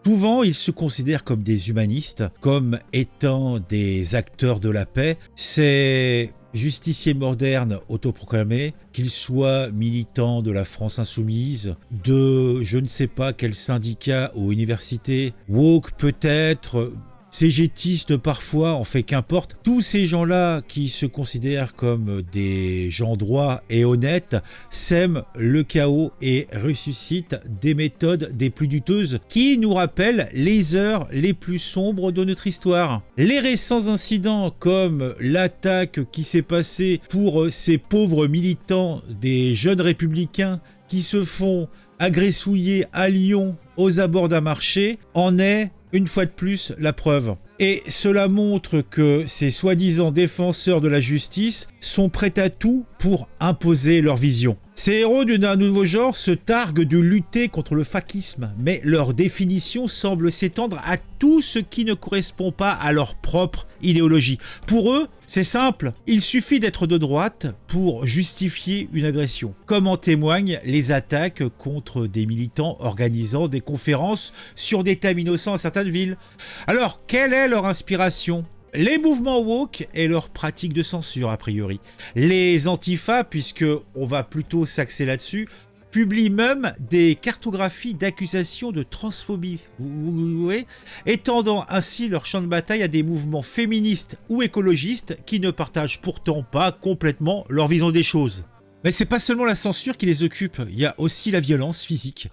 Souvent, ils se considèrent comme des humanistes, comme étant des acteurs de la paix. Ces justiciers modernes autoproclamés, qu'ils soient militants de la France insoumise, de je ne sais pas quel syndicat ou université, woke peut-être, cégétistes parfois, en fait qu'importe, tous ces gens-là qui se considèrent comme des gens droits et honnêtes sèment le chaos et ressuscitent des méthodes des plus douteuses qui nous rappellent les heures les plus sombres de notre histoire. Les récents incidents comme l'attaque qui s'est passée pour ces pauvres militants des jeunes républicains qui se font agressouiller à Lyon aux abords d'un marché en est une fois de plus la preuve. Et cela montre que ces soi-disant défenseurs de la justice sont prêts à tout pour imposer leur vision. Ces héros d'un nouveau genre se targuent de lutter contre le fakisme, mais leur définition semble s'étendre à tout ce qui ne correspond pas à leur propre idéologie. Pour eux, c'est simple, il suffit d'être de droite pour justifier une agression, comme en témoignent les attaques contre des militants organisant des conférences sur des thèmes innocents à certaines villes. Alors, quelle est leur inspiration ? Les mouvements woke et leurs pratiques de censure, a priori. Les antifas, puisque on va plutôt s'axer là-dessus, publient même des cartographies d'accusations de transphobie, vous voyez, étendant ainsi leur champ de bataille à des mouvements féministes ou écologistes qui ne partagent pourtant pas complètement leur vision des choses. Mais c'est pas seulement la censure qui les occupe, il y a aussi la violence physique.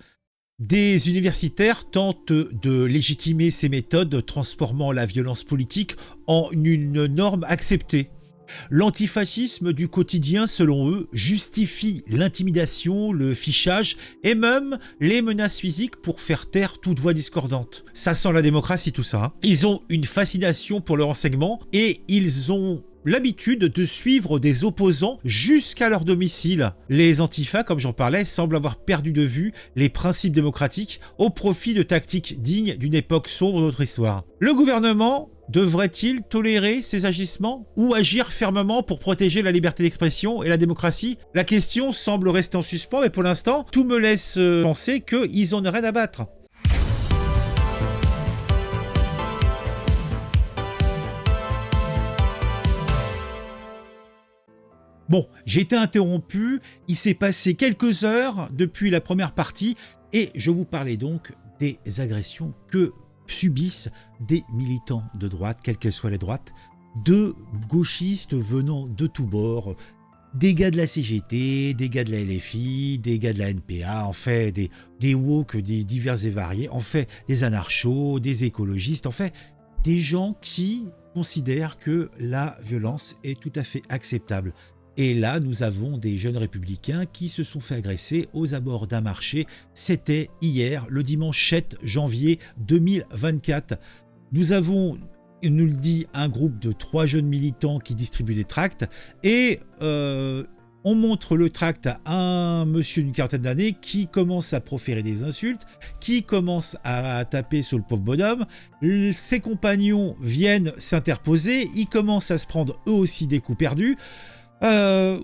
Des universitaires tentent de légitimer ces méthodes, transformant la violence politique en une norme acceptée. L'antifascisme du quotidien, selon eux, justifie l'intimidation, le fichage et même les menaces physiques pour faire taire toute voix discordante. Ça sent la démocratie tout ça. Ils ont une fascination pour le renseignement et ils ont l'habitude de suivre des opposants jusqu'à leur domicile. Les antifas, comme j'en parlais, semblent avoir perdu de vue les principes démocratiques au profit de tactiques dignes d'une époque sombre de notre histoire. Le gouvernement devrait-il tolérer ces agissements ou agir fermement pour protéger la liberté d'expression et la démocratie? La question semble rester en suspens, mais pour l'instant, tout me laisse penser qu'ils en ont rien à battre. Bon, j'ai été interrompu, il s'est passé quelques heures depuis la première partie et je vous parlais donc des agressions que subissent des militants de droite, quelles qu'elles soient les droites, de gauchistes venant de tous bords, des gars de la CGT, des gars de la LFI, des gars de la NPA, en fait des woke, des divers et variés, en fait des anarchos, des écologistes, en fait des gens qui considèrent que la violence est tout à fait acceptable. Et là, nous avons des jeunes républicains qui se sont fait agresser aux abords d'un marché. C'était hier, le dimanche 7 janvier 2024. Nous avons, il nous le dit, un groupe de 3 jeunes militants qui distribuent des tracts. Et on montre le tract à un monsieur d'une quarantaine d'années qui commence à proférer des insultes, qui commence à taper sur le pauvre bonhomme. Ses compagnons viennent s'interposer. Ils commencent à se prendre eux aussi des coups perdus.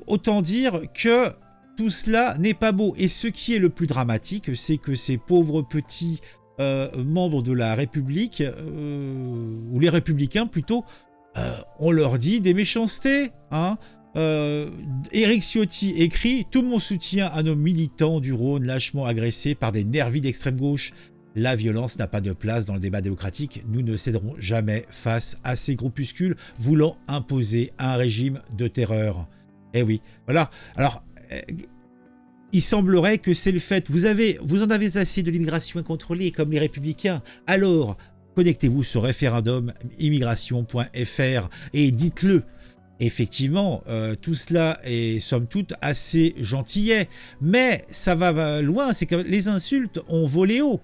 Autant dire que tout cela n'est pas beau. Et ce qui est le plus dramatique, c'est que ces pauvres petits membres de la République, ou les Républicains plutôt, on leur dit des méchancetés. Éric Ciotti écrit « Tout mon soutien à nos militants du Rhône lâchement agressés par des nervis d'extrême gauche. La violence n'a pas de place dans le débat démocratique. Nous ne céderons jamais face à ces groupuscules voulant imposer un régime de terreur. » Eh oui, voilà. Alors, il semblerait que c'est le fait. Vous en avez assez de l'immigration incontrôlée comme les Républicains. Alors, connectez-vous sur référendum-immigration.fr et dites-le. Effectivement, tout cela est somme toute assez gentillet, mais ça va loin, c'est que les insultes ont volé haut,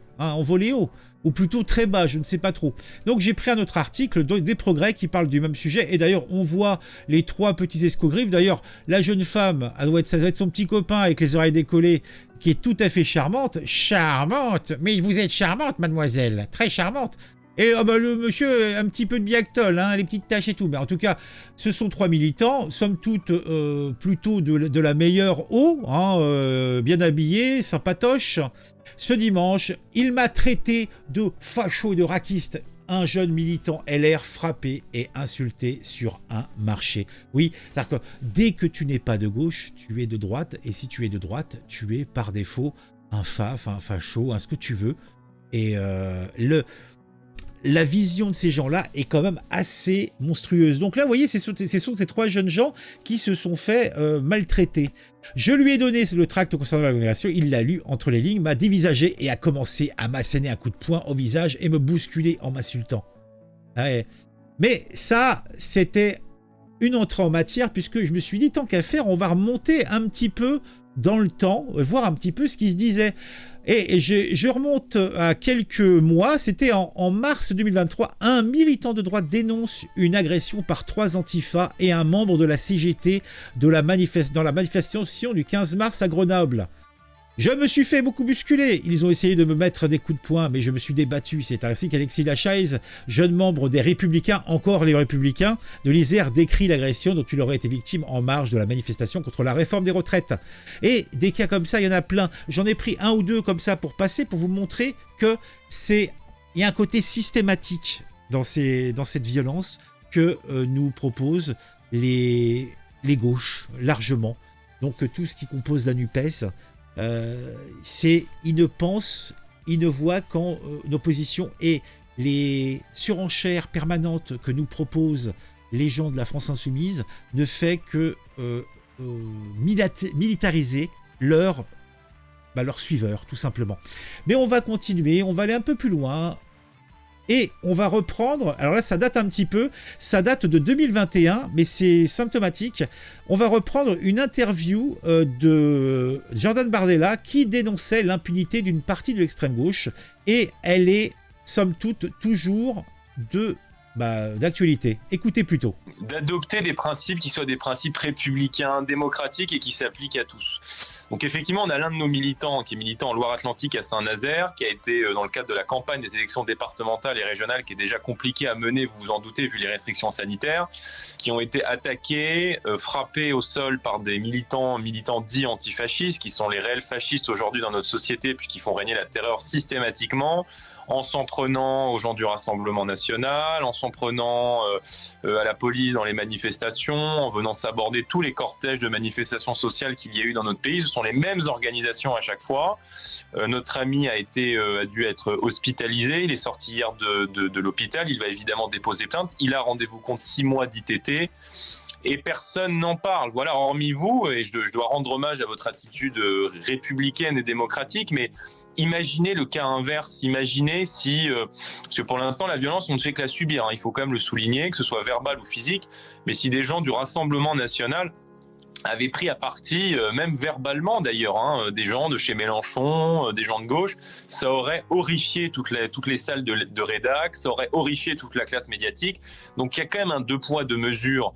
ou plutôt très bas, je ne sais pas trop. Donc j'ai pris un autre article des Progrès qui parle du même sujet, et d'ailleurs on voit les 3 petits escogriffes. D'ailleurs la jeune femme, ça doit être son petit copain avec les oreilles décollées, qui est tout à fait charmante, mais vous êtes charmante mademoiselle, très charmante. Et le monsieur, un petit peu de Biactol, hein, les petites taches et tout. Mais en tout cas, ce sont 3 militants, somme toute plutôt de la meilleure eau, hein, bien habillés, sympatoches. Ce dimanche, il m'a traité de facho et de raquiste. Un jeune militant LR frappé et insulté sur un marché. Oui, c'est-à-dire que dès que tu n'es pas de gauche, tu es de droite. Et si tu es de droite, tu es par défaut un facho, ce que tu veux. Et la vision de ces gens-là est quand même assez monstrueuse. Donc là, vous voyez, ce sont ces 3 jeunes gens qui se sont fait maltraiter. Je lui ai donné le tract concernant l'agglomération, il l'a lu entre les lignes, m'a dévisagé et a commencé à m'asséner un coup de poing au visage et me bousculer en m'insultant. Ouais. Mais ça, c'était une entrée en matière, puisque je me suis dit, tant qu'à faire, on va remonter un petit peu dans le temps, voir un petit peu ce qui se disait. Et je remonte à quelques mois, c'était en mars 2023, un militant de droite dénonce une agression par 3 antifas et un membre de la CGT dans la manifestation du 15 mars à Grenoble. Je me suis fait beaucoup bousculer. Ils ont essayé de me mettre des coups de poing, mais je me suis débattu. C'est ainsi qu'Alexis Lachaise, jeune membre des Républicains, encore les Républicains, de l'Isère, décrit l'agression dont il aurait été victime en marge de la manifestation contre la réforme des retraites. Et des cas comme ça, il y en a plein. J'en ai pris 1 ou 2 comme ça pour passer, pour vous montrer que il y a un côté systématique dans cette violence que nous proposent les gauches, largement. Donc tout ce qui compose la NUPES, ils ne voient qu'en opposition, et les surenchères permanentes que nous proposent les gens de la France Insoumise ne fait que militariser leurs suiveurs, tout simplement. Mais on va continuer, on va aller un peu plus loin. Et on va reprendre, alors là ça date un petit peu, ça date de 2021, mais c'est symptomatique. On va reprendre une interview de Jordan Bardella qui dénonçait l'impunité d'une partie de l'extrême gauche, et elle est somme toute toujours d'actualité. Écoutez plutôt. D'adopter des principes qui soient des principes républicains, démocratiques et qui s'appliquent à tous. Donc effectivement, on a l'un de nos militants qui est militant en Loire-Atlantique à Saint-Nazaire, qui a été dans le cadre de la campagne des élections départementales et régionales, qui est déjà compliquée à mener, vous vous en doutez, vu les restrictions sanitaires, qui ont été attaqués, frappés au sol par des militants dits antifascistes, qui sont les réels fascistes aujourd'hui dans notre société, puisqu'ils font régner la terreur systématiquement, en s'en prenant aux gens du Rassemblement national, en s'en prenant à la police dans les manifestations, en venant s'aborder tous les cortèges de manifestations sociales qu'il y a eu dans notre pays. Ce sont les mêmes organisations à chaque fois. Notre ami a dû être hospitalisé. Il est sorti hier de l'hôpital. Il va évidemment déposer plainte. Il a rendez-vous compte 6 mois d'ITT. Et personne n'en parle. Voilà, hormis vous, et je dois rendre hommage à votre attitude républicaine et démocratique, mais imaginez le cas inverse, imaginez si, parce que pour l'instant la violence on ne fait que la subir, il faut quand même le souligner, que ce soit verbal ou physique, mais si des gens du Rassemblement national avaient pris à partie, même verbalement d'ailleurs, des gens de chez Mélenchon, des gens de gauche, ça aurait horrifié toutes les salles de rédac, ça aurait horrifié toute la classe médiatique. Donc il y a quand même un 2 poids 2 mesures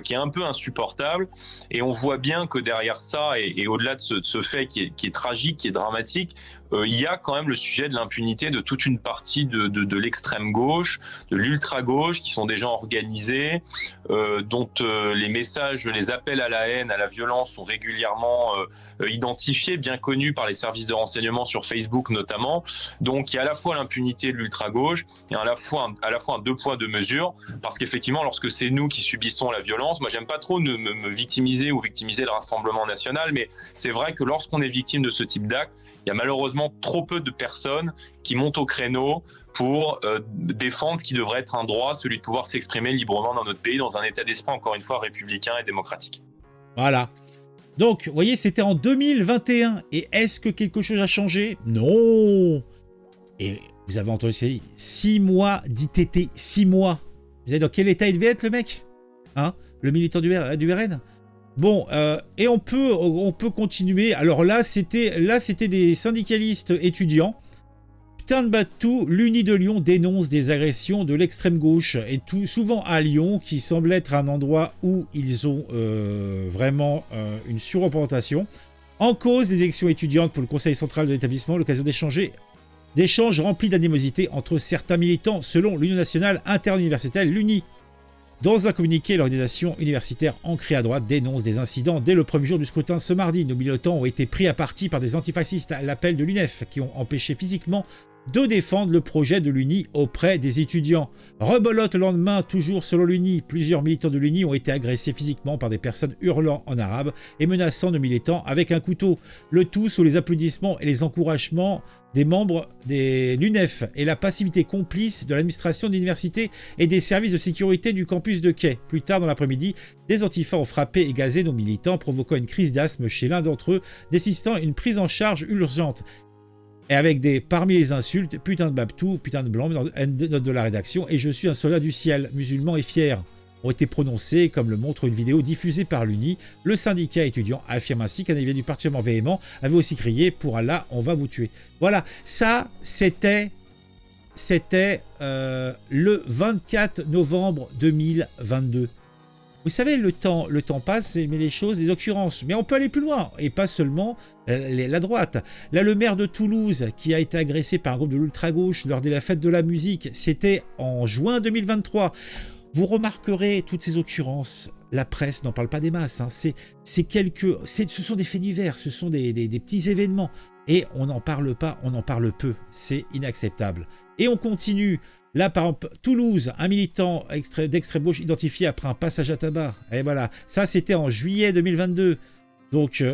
qui est un peu insupportable, et on voit bien que derrière ça, et au-delà de ce fait qui est tragique, qui est dramatique, il y a quand même le sujet de l'impunité de toute une partie de l'extrême gauche, de l'ultra gauche, qui sont des gens organisés, dont les messages, les appels à la haine, à la violence sont régulièrement identifiés, bien connus par les services de renseignement sur Facebook notamment. Donc il y a à la fois l'impunité de l'ultra gauche et à la fois un 2 poids 2 mesures, parce qu'effectivement lorsque c'est nous qui subissons la violence, moi j'aime pas trop me victimiser ou victimiser le Rassemblement national, mais c'est vrai que lorsqu'on est victime de ce type d'acte, il y a malheureusement trop peu de personnes qui montent au créneau pour défendre ce qui devrait être un droit, celui de pouvoir s'exprimer librement dans notre pays, dans un état d'esprit, encore une fois, républicain et démocratique. Voilà. Donc, vous voyez, c'était en 2021. Et est-ce que quelque chose a changé? Non. Et vous avez entendu 6 mois d'ITT, 6 mois. Vous savez dans quel état il devait être, le mec? Le militant du RN? Bon, et on peut continuer. Alors là, c'était des syndicalistes étudiants. Putain de Batou, l'Uni de Lyon dénonce des agressions de l'extrême gauche, et tout souvent à Lyon, qui semble être un endroit où ils ont vraiment une surreprésentation. En cause des élections étudiantes pour le conseil central de l'établissement, l'occasion d'échanger d'échanges remplis d'animosité entre certains militants selon l'Union nationale interuniversitaire, l'UNI. Dans un communiqué, l'organisation universitaire ancrée à droite dénonce des incidents dès le premier jour du scrutin ce mardi. Nos militants ont été pris à partie par des antifascistes à l'appel de l'UNEF qui ont empêché physiquement de défendre le projet de l'UNI auprès des étudiants. Rebelote le lendemain, toujours selon l'UNI, plusieurs militants de l'UNI ont été agressés physiquement par des personnes hurlant en arabe et menaçant nos militants avec un couteau. Le tout sous les applaudissements et les encouragements des membres de l'UNEF et la passivité complice de l'administration de l'université et des services de sécurité du campus de Quai. Plus tard dans l'après-midi, des antifas ont frappé et gazé nos militants, provoquant une crise d'asthme chez l'un d'entre eux, nécessitant une prise en charge urgente. Et avec parmi les insultes, putain de Babtou, putain de blanc, note de la rédaction, et je suis un soldat du ciel, musulman et fier, ont été prononcés, comme le montre une vidéo diffusée par l'UNI. Le syndicat étudiant affirme ainsi qu'un individu particulièrement véhément avait aussi crié « Pour Allah, on va vous tuer ». Voilà, ça, c'était le 24 novembre 2022. Vous savez, le temps passe, mais les choses, les occurrences. Mais on peut aller plus loin, et pas seulement la droite. Là, le maire de Toulouse, qui a été agressé par un groupe de l'ultra-gauche lors de la fête de la musique, c'était en juin 2023. Vous remarquerez toutes ces occurrences. La presse n'en parle pas des masses. Hein. Ce sont des faits divers, ce sont des petits événements. Et on n'en parle pas, on en parle peu. C'est inacceptable. Et on continue. Là, par exemple, Toulouse, un militant d'extrême gauche identifié après un passage à tabac. Et voilà, ça c'était en juillet 2022. Donc,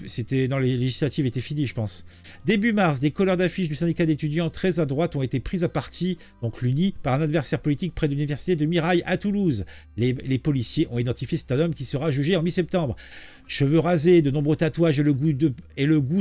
c'était dans les législatives, était fini, je pense. Début mars, des couleurs d'affiches du syndicat d'étudiants très à droite ont été prises à partie, donc l'UNI, par un adversaire politique près de l'université de Mirail à Toulouse. Les policiers ont identifié cet homme qui sera jugé en mi-septembre. Cheveux rasés, de nombreux tatouages et le goût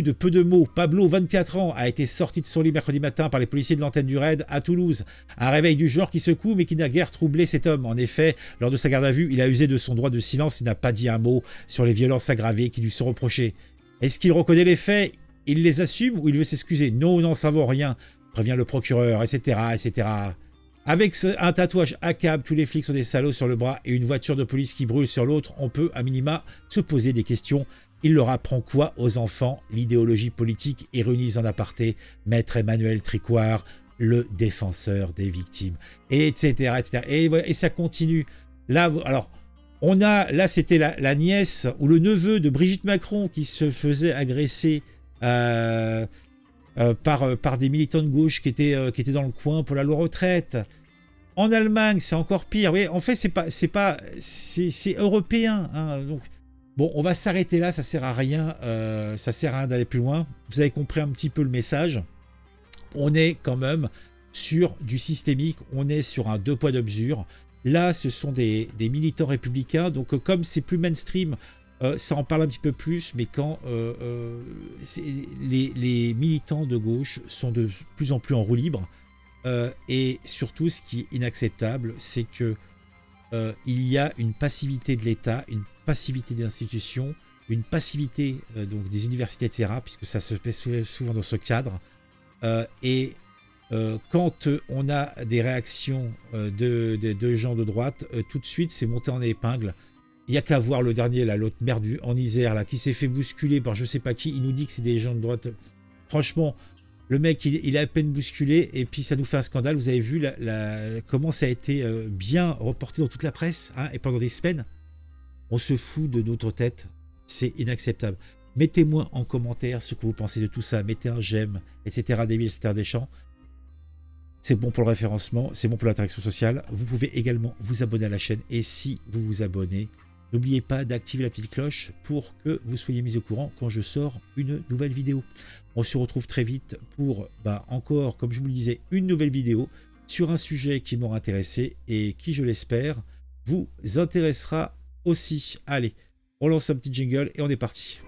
de peu de mots. Pablo, 24 ans, a été sorti de son lit mercredi matin par les policiers de l'antenne du RAID à Toulouse. Un réveil du genre qui secoue mais qui n'a guère troublé cet homme. En effet, lors de sa garde à vue, il a usé de son droit de silence et n'a pas dit un mot sur les violences aggravées qui lui sont reprochées. Est-ce qu'il reconnaît les faits? Il les assume ou il veut s'excuser? Non, ça vaut rien, prévient le procureur, etc., etc. Avec un tatouage à câble, tous les flics sont des salauds sur le bras et une voiture de police qui brûle sur l'autre, on peut à minima se poser des questions. Il leur apprend quoi aux enfants? L'idéologie politique ironise en aparté Maître Emmanuel Tricoire, le défenseur des victimes, etc., etc. Et ça continue. Là, alors, là c'était la nièce ou le neveu de Brigitte Macron qui se faisait agresser par des militants de gauche qui étaient dans le coin pour la loi retraite. En Allemagne, c'est encore pire. Oui, en fait, c'est européen. Hein, donc, bon, on va s'arrêter là. Ça sert à rien. Ça sert à rien d'aller plus loin. Vous avez compris un petit peu le message. On est quand même sur du systémique. On est sur un deux poids deux mesures. Là, ce sont des militants républicains. Donc, comme c'est plus mainstream, ça en parle un petit peu plus, mais quand les militants de gauche sont de plus en plus en roue libre, et surtout ce qui est inacceptable, c'est que il y a une passivité de l'État, une passivité des institutions, une passivité donc des universités, etc., puisque ça se fait souvent dans ce cadre, et quand on a des réactions de gens de droite, tout de suite c'est monté en épingle. Il n'y a qu'à voir le dernier, là, l'autre maire en Isère, là, qui s'est fait bousculer par je sais pas qui. Il nous dit que c'est des gens de droite. Franchement, le mec, il est à peine bousculé et puis ça nous fait un scandale. Vous avez vu comment ça a été bien reporté dans toute la presse, hein, et pendant des semaines. On se fout de notre tête. C'est inacceptable. Mettez-moi en commentaire ce que vous pensez de tout ça. Mettez un j'aime, etc. Des villes, etc. des champs. C'est bon pour le référencement, c'est bon pour l'interaction sociale. Vous pouvez également vous abonner à la chaîne. Et si vous vous abonnez, n'oubliez pas d'activer la petite cloche pour que vous soyez mis au courant quand je sors une nouvelle vidéo. On se retrouve très vite pour, encore, comme je vous le disais, une nouvelle vidéo sur un sujet qui m'aura intéressé et qui, je l'espère, vous intéressera aussi. Allez, on lance un petit jingle et on est parti.